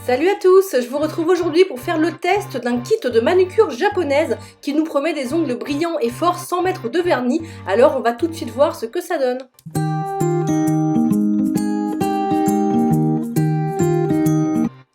Salut à tous, je vous retrouve aujourd'hui pour faire le test d'un kit de manucure japonaise qui nous promet des ongles brillants et forts sans mettre de vernis. Alors on va tout de suite voir ce que ça donne.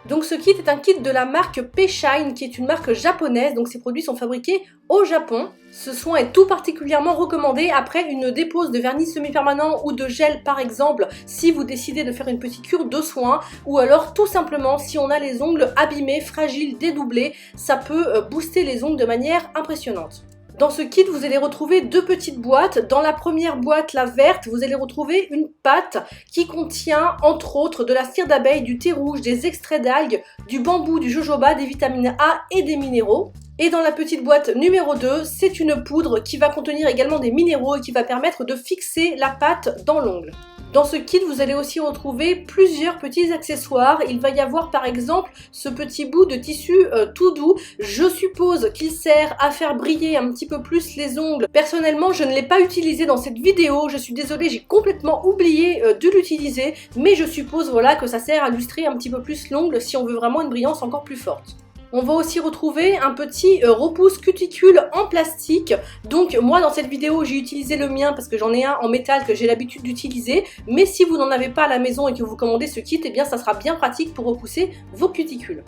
Donc ce kit est un kit de la marque P-Shine qui est une marque japonaise, donc ces produits sont fabriqués au Japon. Ce soin est tout particulièrement recommandé après une dépose de vernis semi-permanent ou de gel par exemple si vous décidez de faire une petite cure de soins ou alors tout simplement si on a les ongles abîmés, fragiles, dédoublés, ça peut booster les ongles de manière impressionnante. Dans ce kit, vous allez retrouver deux petites boîtes. Dans la première boîte, la verte, vous allez retrouver une pâte qui contient entre autres de la cire d'abeille, du thé rouge, des extraits d'algues, du bambou, du jojoba, des vitamines A et des minéraux. Et dans la petite boîte numéro 2, c'est une poudre qui va contenir également des minéraux et qui va permettre de fixer la pâte dans l'ongle. Dans ce kit, vous allez aussi retrouver plusieurs petits accessoires. Il va y avoir par exemple ce petit bout de tissu tout doux. Je suppose qu'il sert à faire briller un petit peu plus les ongles. Personnellement, je ne l'ai pas utilisé dans cette vidéo. Je suis désolée, j'ai complètement oublié de l'utiliser. Mais je suppose voilà, que ça sert à lustrer un petit peu plus l'ongle si on veut vraiment une brillance encore plus forte. On va aussi retrouver un petit repousse cuticule en plastique. Donc moi dans cette vidéo j'ai utilisé le mien parce que j'en ai un en métal que j'ai l'habitude d'utiliser. Mais si vous n'en avez pas à la maison et que vous commandez ce kit, eh bien ça sera bien pratique pour repousser vos cuticules.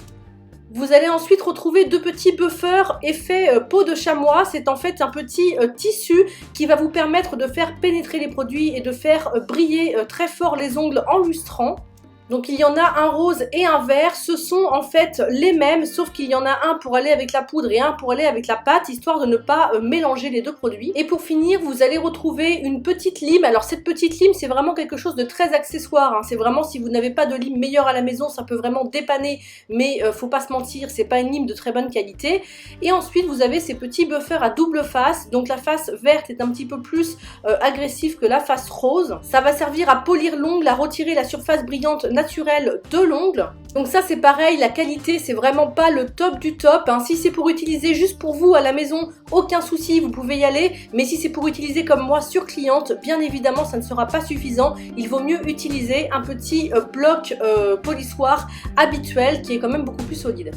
Vous allez ensuite retrouver deux petits buffers effet peau de chamois. C'est en fait un petit tissu qui va vous permettre de faire pénétrer les produits et de faire briller très fort les ongles en lustrant. Donc il y en a un rose et un vert, ce sont en fait les mêmes, sauf qu'il y en a un pour aller avec la poudre et un pour aller avec la pâte, histoire de ne pas mélanger les deux produits. Et pour finir, vous allez retrouver une petite lime. Alors cette petite lime, c'est vraiment quelque chose de très accessoire, hein. C'est vraiment si vous n'avez pas de lime meilleure à la maison, ça peut vraiment dépanner, mais faut pas se mentir, c'est pas une lime de très bonne qualité. Et ensuite, vous avez ces petits buffers à double face. Donc la face verte est un petit peu plus agressive que la face rose. Ça va servir à polir l'ongle, à retirer la surface brillante naturel de l'ongle. Donc ça c'est pareil, la qualité c'est vraiment pas le top du top, hein. Si c'est pour utiliser juste pour vous à la maison, aucun souci, vous pouvez y aller. Mais si c'est pour utiliser comme moi sur cliente, bien évidemment ça ne sera pas suffisant. Il vaut mieux utiliser un petit bloc polissoir habituel qui est quand même beaucoup plus solide.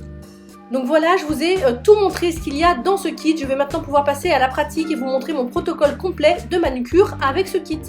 Donc voilà, je vous ai tout montré ce qu'il y a dans ce kit. Je vais maintenant pouvoir passer à la pratique et vous montrer mon protocole complet de manucure avec ce kit.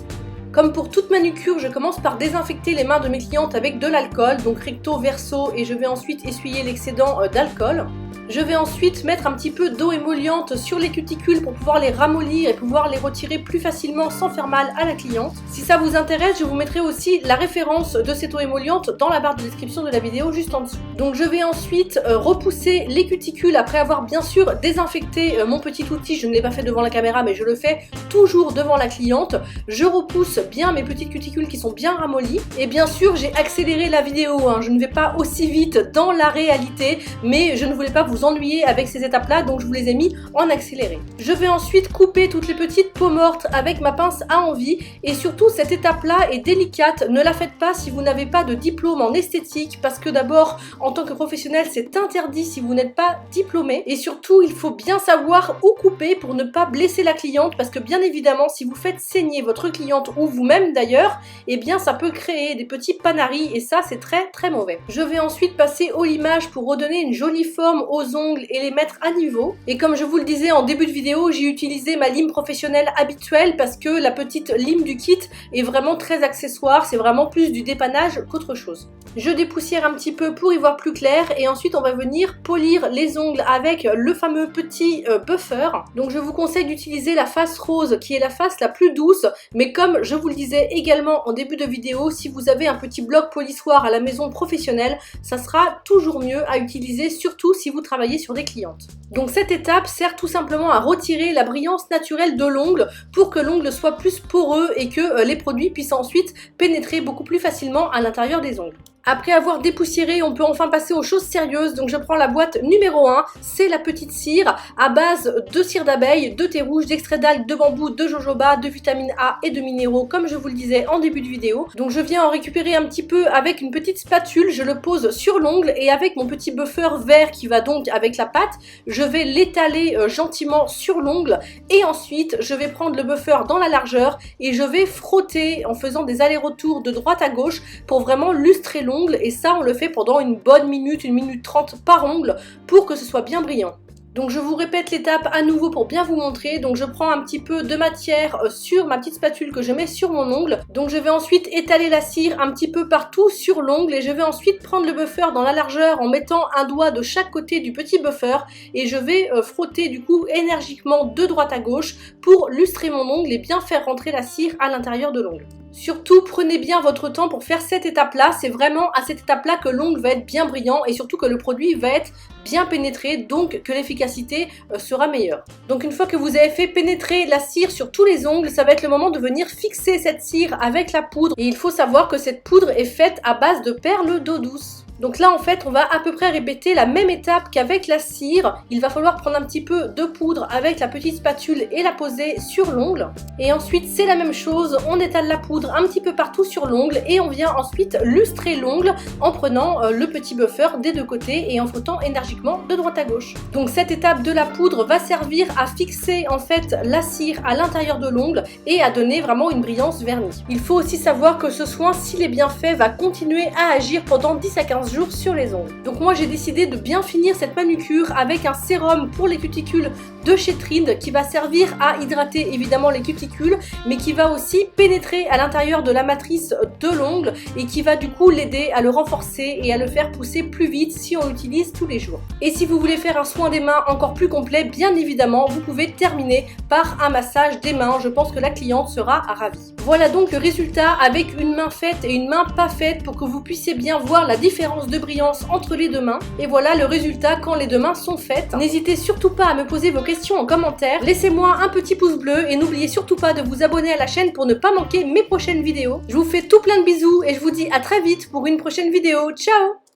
Comme pour toute manucure, je commence par désinfecter les mains de mes clientes avec de l'alcool, donc recto verso, et je vais ensuite essuyer l'excédent d'alcool. Je vais ensuite mettre un petit peu d'eau émolliente sur les cuticules pour pouvoir les ramollir et pouvoir les retirer plus facilement sans faire mal à la cliente. Si ça vous intéresse, je vous mettrai aussi la référence de cette eau émolliente dans la barre de description de la vidéo juste en dessous. Donc je vais ensuite repousser les cuticules après avoir bien sûr désinfecté mon petit outil. Je ne l'ai pas fait devant la caméra mais je le fais toujours devant la cliente. Je repousse bien mes petites cuticules qui sont bien ramollies. Et bien sûr j'ai accéléré la vidéo, hein. Je ne vais pas aussi vite dans la réalité, mais je ne voulais pas vous ennuyer avec ces étapes là, donc je vous les ai mis en accéléré. Je vais ensuite couper toutes les petites peaux mortes avec ma pince à envie, et surtout cette étape là est délicate, ne la faites pas si vous n'avez pas de diplôme en esthétique, parce que d'abord en tant que professionnel c'est interdit si vous n'êtes pas diplômé, et surtout il faut bien savoir où couper pour ne pas blesser la cliente, parce que bien évidemment si vous faites saigner votre cliente ou vous-même d'ailleurs, eh bien ça peut créer des petits panaris et ça c'est très très mauvais. Je vais ensuite passer au limage pour redonner une jolie forme aux ongles et les mettre à niveau. Et comme je vous le disais en début de vidéo, j'ai utilisé ma lime professionnelle habituelle parce que la petite lime du kit est vraiment très accessoire, c'est vraiment plus du dépannage qu'autre chose. Je dépoussière un petit peu pour y voir plus clair et ensuite on va venir polir les ongles avec le fameux petit buffer. Donc je vous conseille d'utiliser la face rose qui est la face la plus douce, mais comme je vous le disais également en début de vidéo, si vous avez un petit bloc polissoir à la maison professionnelle, ça sera toujours mieux à utiliser, surtout si vous travaillez sur des clientes. Donc cette étape sert tout simplement à retirer la brillance naturelle de l'ongle pour que l'ongle soit plus poreux et que les produits puissent ensuite pénétrer beaucoup plus facilement à l'intérieur des ongles. Après avoir dépoussiéré, on peut enfin passer aux choses sérieuses. Donc je prends la boîte numéro 1, c'est la petite cire à base de cire d'abeille, de thé rouge, d'extrait d'algues, de bambou, de jojoba, de vitamine A et de minéraux, comme je vous le disais en début de vidéo. Donc je viens en récupérer un petit peu avec une petite spatule, je le pose sur l'ongle et avec mon petit buffer vert qui va donc avec la pâte, je vais l'étaler gentiment sur l'ongle et ensuite je vais prendre le buffer dans la largeur et je vais frotter en faisant des allers-retours de droite à gauche pour vraiment lustrer l'ongle l'ongle et ça on le fait pendant une bonne minute, 1 minute 30 par ongle pour que ce soit bien brillant. Donc je vous répète l'étape à nouveau pour bien vous montrer. Donc je prends un petit peu de matière sur ma petite spatule que je mets sur mon ongle. Donc je vais ensuite étaler la cire un petit peu partout sur l'ongle et je vais ensuite prendre le buffer dans la largeur en mettant un doigt de chaque côté du petit buffer et je vais frotter du coup énergiquement de droite à gauche pour lustrer mon ongle et bien faire rentrer la cire à l'intérieur de l'ongle. Surtout prenez bien votre temps pour faire cette étape là, c'est vraiment à cette étape là que l'ongle va être bien brillant et surtout que le produit va être bien pénétré, donc que l'efficacité sera meilleure. Donc une fois que vous avez fait pénétrer la cire sur tous les ongles, ça va être le moment de venir fixer cette cire avec la poudre et il faut savoir que cette poudre est faite à base de perles d'eau douce. Donc là en fait on va à peu près répéter la même étape qu'avec la cire. Il va falloir prendre un petit peu de poudre avec la petite spatule et la poser sur l'ongle. Et ensuite c'est la même chose, on étale la poudre un petit peu partout sur l'ongle et on vient ensuite lustrer l'ongle en prenant le petit buffer des deux côtés et en frottant énergiquement de droite à gauche. Donc cette étape de la poudre va servir à fixer en fait la cire à l'intérieur de l'ongle et à donner vraiment une brillance vernie. Il faut aussi savoir que ce soin, s'il est bien fait, va continuer à agir pendant 10 à 15 jours sur les ongles. Donc moi j'ai décidé de bien finir cette manucure avec un sérum pour les cuticules de chez Trind qui va servir à hydrater évidemment les cuticules mais qui va aussi pénétrer à l'intérieur de la matrice de l'ongle et qui va du coup l'aider à le renforcer et à le faire pousser plus vite si on l'utilise tous les jours. Et si vous voulez faire un soin des mains encore plus complet, bien évidemment vous pouvez terminer par un massage des mains, je pense que la cliente sera ravie. Voilà donc le résultat avec une main faite et une main pas faite pour que vous puissiez bien voir la différence de brillance entre les deux mains. Et voilà le résultat quand les deux mains sont faites. N'hésitez surtout pas à me poser vos questions en commentaire. Laissez-moi un petit pouce bleu et n'oubliez surtout pas de vous abonner à la chaîne pour ne pas manquer mes prochaines vidéos. Je vous fais tout plein de bisous et je vous dis à très vite pour une prochaine vidéo. Ciao!